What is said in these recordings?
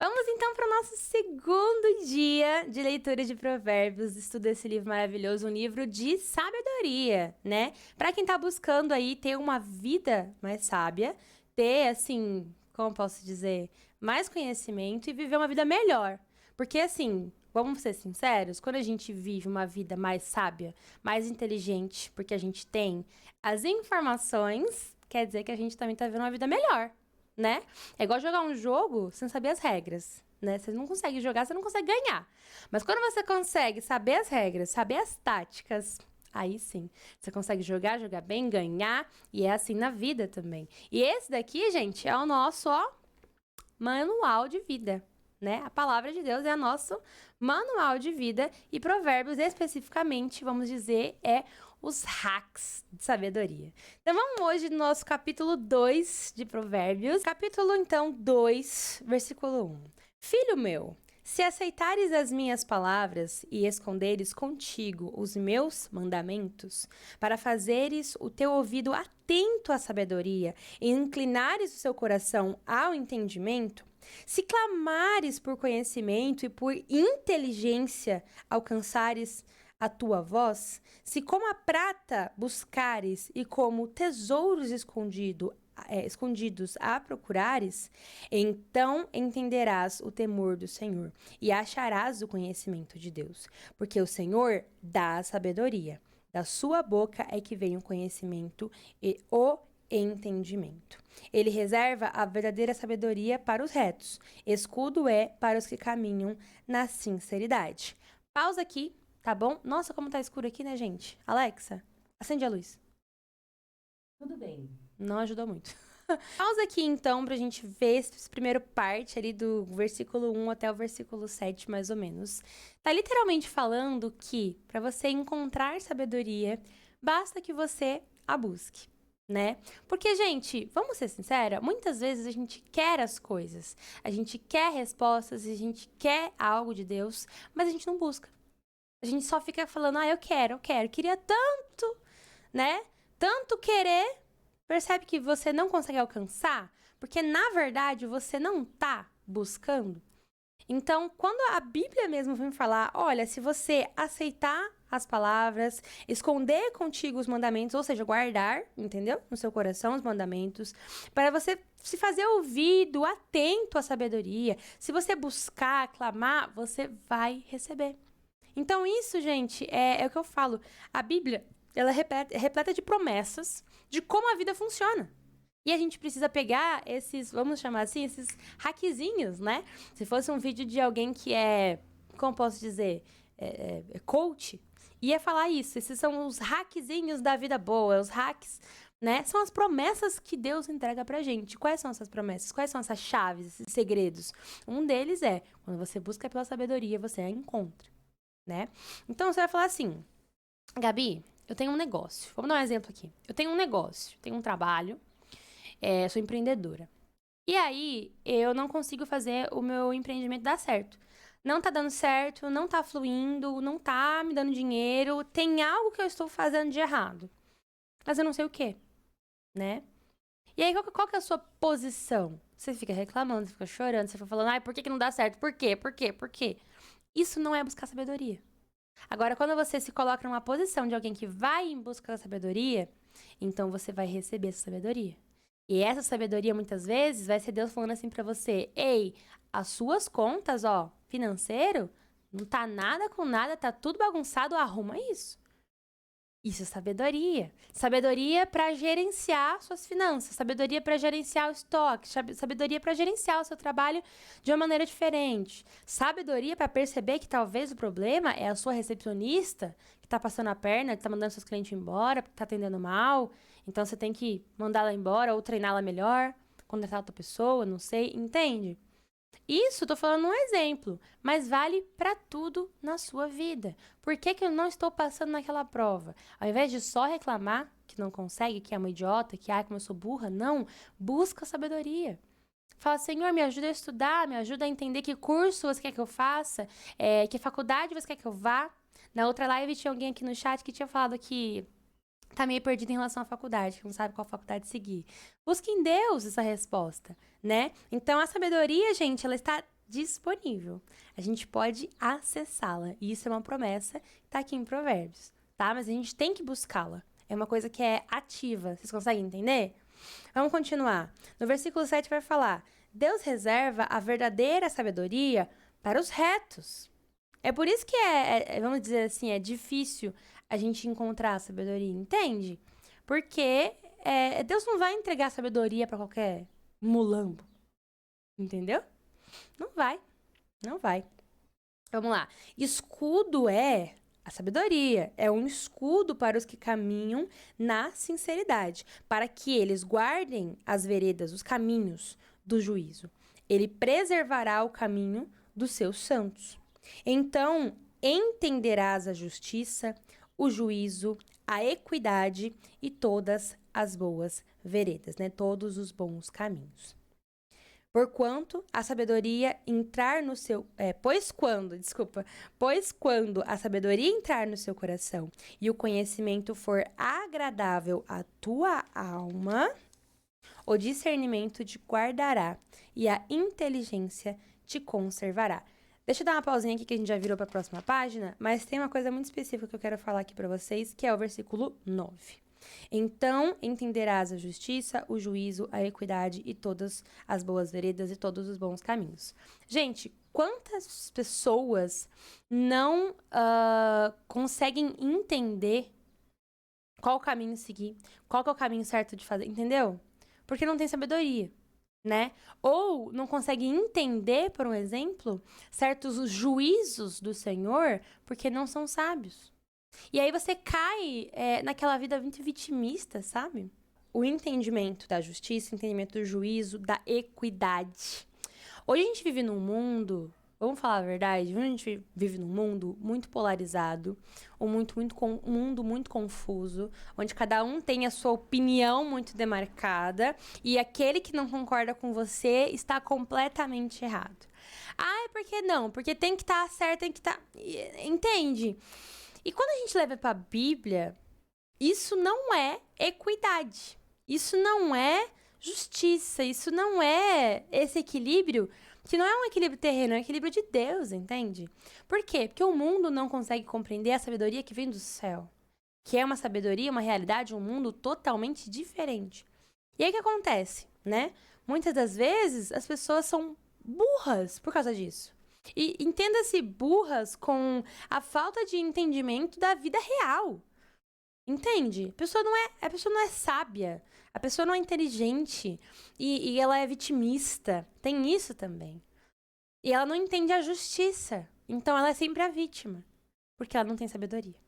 Vamos então para o nosso segundo dia de leitura de Provérbios. Estuda esse livro maravilhoso, um livro de sabedoria, né? Para quem tá buscando aí ter uma vida mais sábia, ter, assim, como posso dizer, mais conhecimento e viver uma vida melhor. Porque, assim, vamos ser sinceros, quando a gente vive uma vida mais sábia, mais inteligente, porque a gente tem as informações, quer dizer que a gente também tá vivendo uma vida melhor, né? É igual jogar um jogo sem saber as regras, né? Você não consegue jogar, você não consegue ganhar. Mas quando você consegue saber as regras, saber as táticas, aí sim, você consegue jogar bem, ganhar, e é assim na vida também. E esse daqui, gente, é o nosso, ó, manual de vida, né? A palavra de Deus é o nosso manual de vida e Provérbios especificamente, vamos dizer, é os hacks de sabedoria. Então vamos hoje no nosso capítulo 2 de Provérbios. Capítulo então 2, versículo 1. Filho meu, se aceitares as minhas palavras e esconderes contigo os meus mandamentos, para fazeres o teu ouvido atento à sabedoria e inclinares o seu coração ao entendimento, se clamares por conhecimento e por inteligência alcançares a tua voz, se como a prata buscares e como tesouros escondidos a procurares, então entenderás o temor do Senhor e acharás o conhecimento de Deus, porque o Senhor dá a sabedoria. Da sua boca é que vem o conhecimento e o entendimento. Ele reserva a verdadeira sabedoria para os retos, escudo é para os que caminham na sinceridade. Pausa aqui, tá bom? Nossa, como tá escuro aqui, né, gente? Alexa, acende a luz. Tudo bem. Não ajudou muito. Pausa aqui, então, pra gente ver essa primeira parte ali do versículo 1 até o versículo 7, mais ou menos. Tá literalmente falando que, para você encontrar sabedoria, basta que você a busque, né? Porque, gente, vamos ser sincera, muitas vezes a gente quer as coisas, a gente quer respostas, a gente quer algo de Deus, mas a gente não busca. A gente só fica falando, eu quero, queria tanto, né? Tanto querer, percebe que você não consegue alcançar, porque na verdade você não tá buscando. Então, quando a Bíblia mesmo vem falar, olha, se você aceitar as palavras, esconder contigo os mandamentos, ou seja, guardar, entendeu? No seu coração os mandamentos, para você se fazer ouvido, atento à sabedoria. Se você buscar, clamar, você vai receber. Então, isso, gente, é o que eu falo. A Bíblia, ela é repleta de promessas de como a vida funciona. E a gente precisa pegar esses, vamos chamar assim, esses hackzinhos, né? Se fosse um vídeo de alguém que é, como posso dizer, coach, ia falar isso. Esses são os hackzinhos da vida boa, os hacks, né? São as promessas que Deus entrega pra gente. Quais são essas promessas? Quais são essas chaves, esses segredos? Um deles é, quando você busca pela sabedoria, você a encontra, né? Então você vai falar assim, Gabi, eu tenho um negócio. Vamos dar um exemplo aqui. Eu tenho um negócio, tenho um trabalho, sou empreendedora. E aí, eu não consigo fazer o meu empreendimento dar certo. Não tá dando certo, não tá fluindo, não tá me dando dinheiro, tem algo que eu estou fazendo de errado. Mas eu não sei o que, né? E aí, qual que é a sua posição? Você fica reclamando, você fica chorando, você fica falando, por que não dá certo? Por quê? Por quê? Por quê? Isso não é buscar sabedoria. Agora, quando você se coloca numa posição de alguém que vai em busca da sabedoria, então você vai receber essa sabedoria. E essa sabedoria, muitas vezes, vai ser Deus falando assim pra você: ei, as suas contas, ó, financeiro, não tá nada com nada, tá tudo bagunçado, arruma isso. Isso é sabedoria. Sabedoria para gerenciar suas finanças, sabedoria para gerenciar o estoque, sabedoria para gerenciar o seu trabalho de uma maneira diferente. Sabedoria para perceber que talvez o problema é a sua recepcionista que tá passando a perna, que tá mandando seus clientes embora, que tá atendendo mal. Então você tem que mandá-la embora ou treiná-la melhor, contratar outra pessoa, não sei, entende? Isso, tô falando um exemplo, mas vale para tudo na sua vida. Por que eu não estou passando naquela prova? Ao invés de só reclamar que não consegue, que é uma idiota, que como eu sou burra, não, busca sabedoria. Fala, Senhor, me ajuda a estudar, me ajuda a entender que curso você quer que eu faça, que faculdade você quer que eu vá. Na outra live tinha alguém aqui no chat que tinha falado que tá meio perdido em relação à faculdade, que não sabe qual faculdade seguir. Busque em Deus essa resposta, né? Então, a sabedoria, gente, ela está disponível. A gente pode acessá-la. E isso é uma promessa que tá aqui em Provérbios, tá? Mas a gente tem que buscá-la. É uma coisa que é ativa. Vocês conseguem entender? Vamos continuar. No versículo 7 vai falar: Deus reserva a verdadeira sabedoria para os retos. É por isso que vamos dizer assim, é difícil a gente encontrar a sabedoria, entende? Porque Deus não vai entregar sabedoria para qualquer mulambo, entendeu? Não vai, não vai. Vamos lá. Escudo é a sabedoria, é um escudo para os que caminham na sinceridade, para que eles guardem as veredas, os caminhos do juízo. Ele preservará o caminho dos seus santos. Então, entenderás a justiça, o juízo, a equidade e todas as boas veredas, né? Todos os bons caminhos. Porquanto a sabedoria entrar no seu... Pois quando a sabedoria entrar no seu coração e o conhecimento for agradável à tua alma, o discernimento te guardará e a inteligência te conservará. Deixa eu dar uma pausinha aqui que a gente já virou para a próxima página, mas tem uma coisa muito específica que eu quero falar aqui para vocês, que é o versículo 9. Então, entenderás a justiça, o juízo, a equidade e todas as boas veredas e todos os bons caminhos. Gente, quantas pessoas não conseguem entender qual o caminho seguir, qual que é o caminho certo de fazer, entendeu? Porque não tem sabedoria, né? Ou não consegue entender, por um exemplo, certos juízos do Senhor porque não são sábios. E aí você cai naquela vida muito vitimista, sabe? O entendimento da justiça, o entendimento do juízo, da equidade. Hoje a gente vive num mundo, vamos falar a verdade, hoje a gente vive num mundo muito polarizado, um mundo muito confuso, onde cada um tem a sua opinião muito demarcada e aquele que não concorda com você está completamente errado. Ah, por que não? Porque tem que estar certo, tem que estar... Entende? E quando a gente leva para a Bíblia, isso não é equidade, isso não é justiça, isso não é esse equilíbrio, que não é um equilíbrio terreno, é um equilíbrio de Deus, entende? Por quê? Porque o mundo não consegue compreender a sabedoria que vem do céu, que é uma sabedoria, uma realidade, um mundo totalmente diferente. E aí o que acontece, né? Muitas das vezes as pessoas são burras por causa disso. E entenda-se burras com a falta de entendimento da vida real. Entende? A pessoa não é sábia, a pessoa não é inteligente e ela é vitimista. Tem isso também. E ela não entende a justiça. Então ela é sempre a vítima, porque ela não tem sabedoria,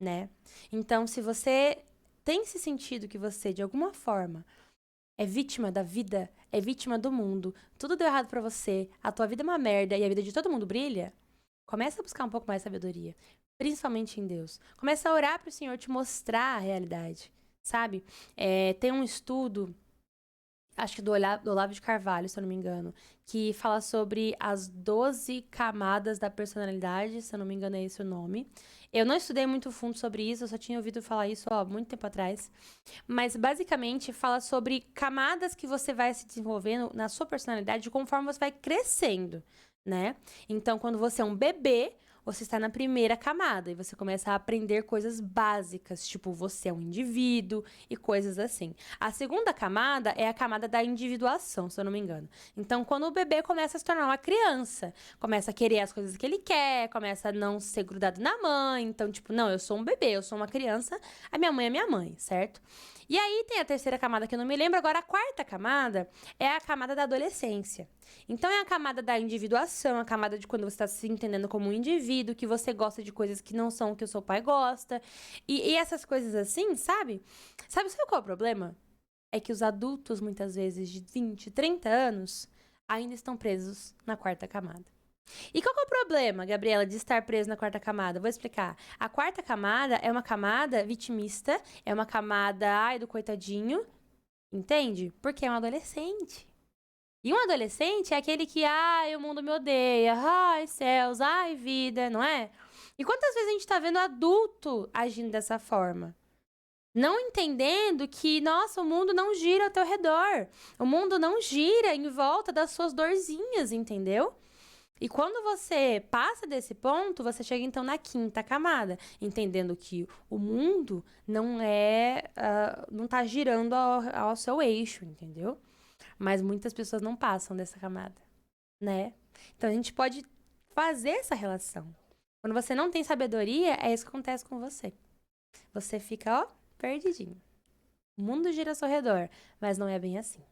né? Então, se você tem esse sentido que você, de alguma forma, é vítima da vida, é vítima do mundo, tudo deu errado pra você, a tua vida é uma merda e a vida de todo mundo brilha, começa a buscar um pouco mais de sabedoria, principalmente em Deus. Começa a orar pro Senhor te mostrar a realidade, sabe? Tem um estudo, acho que do Olavo de Carvalho, se eu não me engano, que fala sobre as 12 camadas da personalidade, se eu não me engano é esse o nome. Eu não estudei muito fundo sobre isso, eu só tinha ouvido falar isso há muito tempo atrás. Mas, basicamente, fala sobre camadas que você vai se desenvolvendo na sua personalidade conforme você vai crescendo, né? Então, quando você é um bebê, você está na primeira camada e você começa a aprender coisas básicas, tipo você é um indivíduo e coisas assim. A segunda camada é a camada da individuação, se eu não me engano. Então, quando o bebê começa a se tornar uma criança, começa a querer as coisas que ele quer, começa a não ser grudado na mãe. Então, tipo, não, eu sou um bebê, eu sou uma criança, a minha mãe é minha mãe, certo? E aí tem a terceira camada que eu não me lembro, agora a quarta camada é a camada da adolescência. Então é a camada da individuação, a camada de quando você está se entendendo como um indivíduo, que você gosta de coisas que não são o que o seu pai gosta. E essas coisas assim, sabe? Sabe qual é o problema? É que os adultos, muitas vezes, de 20, 30 anos, ainda estão presos na quarta camada. E qual que é o problema, Gabriela, de estar preso na quarta camada? Vou explicar. A quarta camada é uma camada vitimista, é uma camada, ai, do coitadinho, entende? Porque é um adolescente. E um adolescente é aquele que, ai, o mundo me odeia, ai, céus, ai, vida, não é? E quantas vezes a gente tá vendo adulto agindo dessa forma? Não entendendo que, nossa, o mundo não gira ao teu redor. O mundo não gira em volta das suas dorzinhas, entendeu? E quando você passa desse ponto, você chega então na quinta camada, entendendo que o mundo não tá girando ao seu eixo, entendeu? Mas muitas pessoas não passam dessa camada, né? Então a gente pode fazer essa relação. Quando você não tem sabedoria, é isso que acontece com você. Você fica, ó, perdidinho. O mundo gira ao seu redor, mas não é bem assim,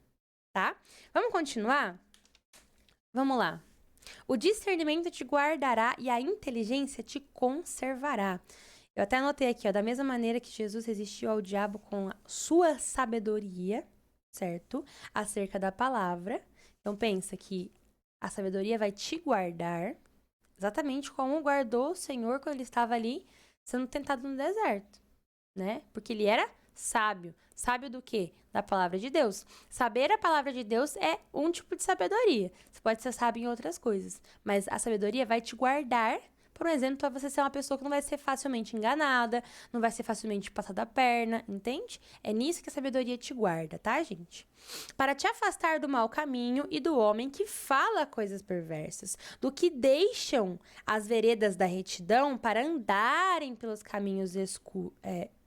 tá? Vamos continuar? Vamos lá. O discernimento te guardará e a inteligência te conservará. Eu até anotei aqui, ó, da mesma maneira que Jesus resistiu ao diabo com a sua sabedoria, certo? Acerca da palavra. Então pensa que a sabedoria vai te guardar, exatamente como guardou o Senhor quando ele estava ali sendo tentado no deserto, né? Porque ele era sábio. Sábio do quê? Da palavra de Deus. Saber a palavra de Deus é um tipo de sabedoria. Você pode ser sábio em outras coisas, mas a sabedoria vai te guardar. Por exemplo, para você ser uma pessoa que não vai ser facilmente enganada, não vai ser facilmente passada a perna, entende? É nisso que a sabedoria te guarda, tá, gente? Para te afastar do mau caminho e do homem que fala coisas perversas, do que deixam as veredas da retidão para andarem pelos caminhos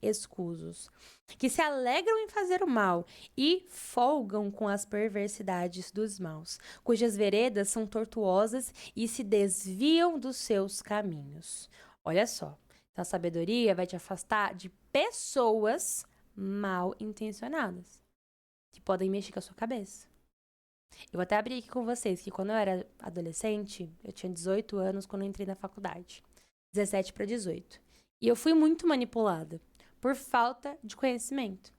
escusos, que se alegram em fazer o mal e folgam com as perversidades dos maus, cujas veredas são tortuosas e se desviam dos seus caminhos. Olha só, então a sabedoria vai te afastar de pessoas mal intencionadas, que podem mexer com a sua cabeça. Eu vou até abrir aqui com vocês que quando eu era adolescente, eu tinha 18 anos quando eu entrei na faculdade. 17 para 18. E eu fui muito manipulada por falta de conhecimento.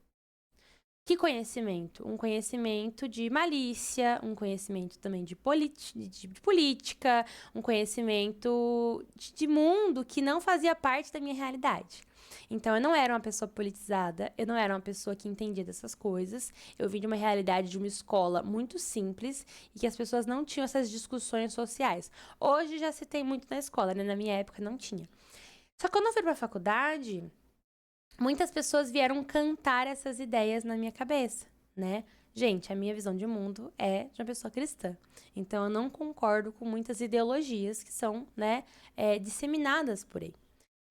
Que conhecimento? Um conhecimento de malícia, um conhecimento também de política, um conhecimento de mundo que não fazia parte da minha realidade. Então, eu não era uma pessoa politizada, eu não era uma pessoa que entendia dessas coisas. Eu vim de uma realidade de uma escola muito simples e que as pessoas não tinham essas discussões sociais. Hoje já se tem muito na escola, né? Na minha época não tinha. Só que quando eu fui para a faculdade, muitas pessoas vieram cantar essas ideias na minha cabeça, né? Gente, a minha visão de mundo é de uma pessoa cristã. Então, eu não concordo com muitas ideologias que são, né, disseminadas por aí.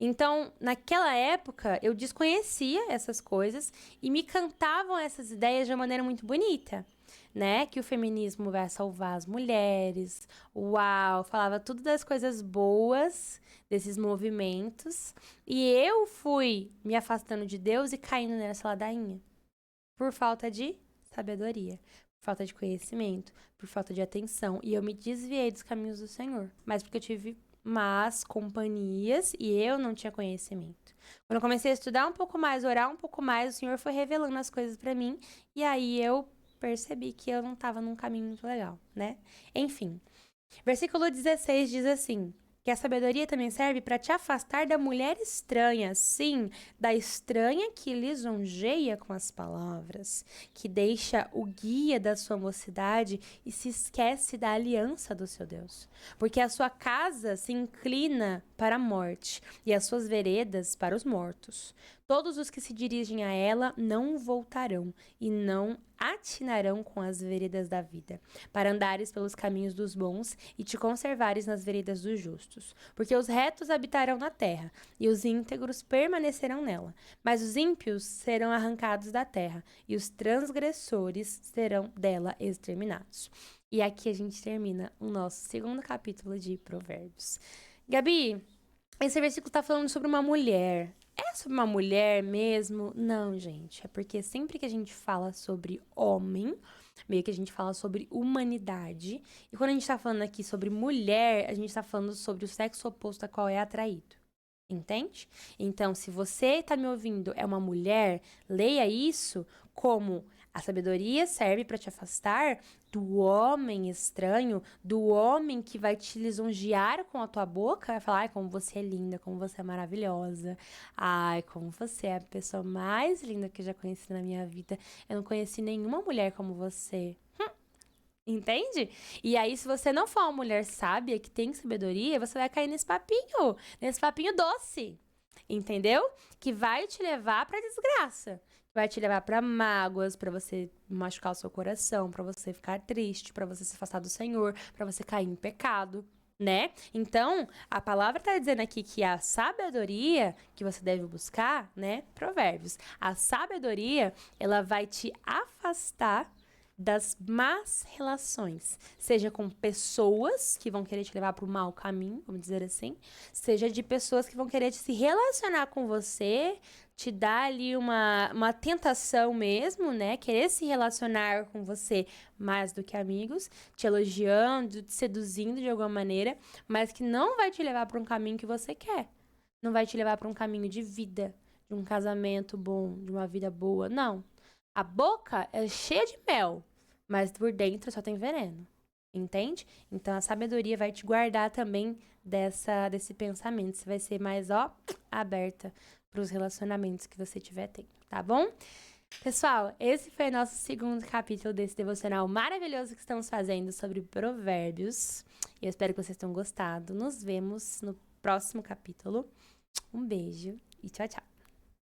Então, naquela época, eu desconhecia essas coisas e me cantavam essas ideias de uma maneira muito bonita, né? Que o feminismo vai salvar as mulheres. Uau! Falava tudo das coisas boas desses movimentos. E eu fui me afastando de Deus e caindo nessa ladainha. Por falta de sabedoria, por falta de conhecimento, por falta de atenção. E eu me desviei dos caminhos do Senhor. Mas porque eu tive más companhias e eu não tinha conhecimento. Quando eu comecei a estudar um pouco mais, orar um pouco mais, o Senhor foi revelando as coisas pra mim e aí eu percebi que eu não estava num caminho muito legal, né? Enfim, versículo 16 diz assim: que a sabedoria também serve para te afastar da mulher estranha, sim, da estranha que lisonjeia com as palavras, que deixa o guia da sua mocidade e se esquece da aliança do seu Deus. Porque a sua casa se inclina para a morte e as suas veredas para os mortos. Todos os que se dirigem a ela não voltarão e não atinarão com as veredas da vida, para andares pelos caminhos dos bons e te conservares nas veredas dos justos. Porque os retos habitarão na terra, e os íntegros permanecerão nela. Mas os ímpios serão arrancados da terra, e os transgressores serão dela exterminados. E aqui a gente termina o nosso segundo capítulo de Provérbios. Gabi, esse versículo está falando sobre uma mulher. É sobre uma mulher mesmo? Não, gente. É porque sempre que a gente fala sobre homem, meio que a gente fala sobre humanidade. E quando a gente tá falando aqui sobre mulher, a gente tá falando sobre o sexo oposto a qual é atraído. Entende? Então, se você tá me ouvindo, é uma mulher, leia isso como a sabedoria serve para te afastar do homem estranho, do homem que vai te lisonjear com a tua boca, vai falar, ai, como você é linda, como você é maravilhosa, ai, como você é a pessoa mais linda que eu já conheci na minha vida, eu não conheci nenhuma mulher como você. Entende? E aí, se você não for uma mulher sábia, que tem sabedoria, você vai cair nesse papinho doce, entendeu? Que vai te levar pra desgraça. Vai te levar pra mágoas, pra você machucar o seu coração, pra você ficar triste, pra você se afastar do Senhor, pra você cair em pecado. né? Então, a palavra tá dizendo aqui que a sabedoria que você deve buscar, né? Provérbios. A sabedoria, ela vai te afastar das más relações, seja com pessoas que vão querer te levar para o mau caminho, vamos dizer assim, seja de pessoas que vão querer se relacionar com você, te dar ali uma tentação mesmo, né? Querer se relacionar com você mais do que amigos, te elogiando, te seduzindo de alguma maneira, mas que não vai te levar para um caminho que você quer. Não vai te levar para um caminho de vida, de um casamento bom, de uma vida boa, não. A boca é cheia de mel, mas por dentro só tem veneno. Entende? Então a sabedoria vai te guardar também desse pensamento. Você vai ser mais, aberta para os relacionamentos que você tiver tendo, tá bom? Pessoal, esse foi o nosso segundo capítulo desse devocional maravilhoso que estamos fazendo sobre provérbios. Eu espero que vocês tenham gostado. Nos vemos no próximo capítulo. Um beijo e tchau, tchau.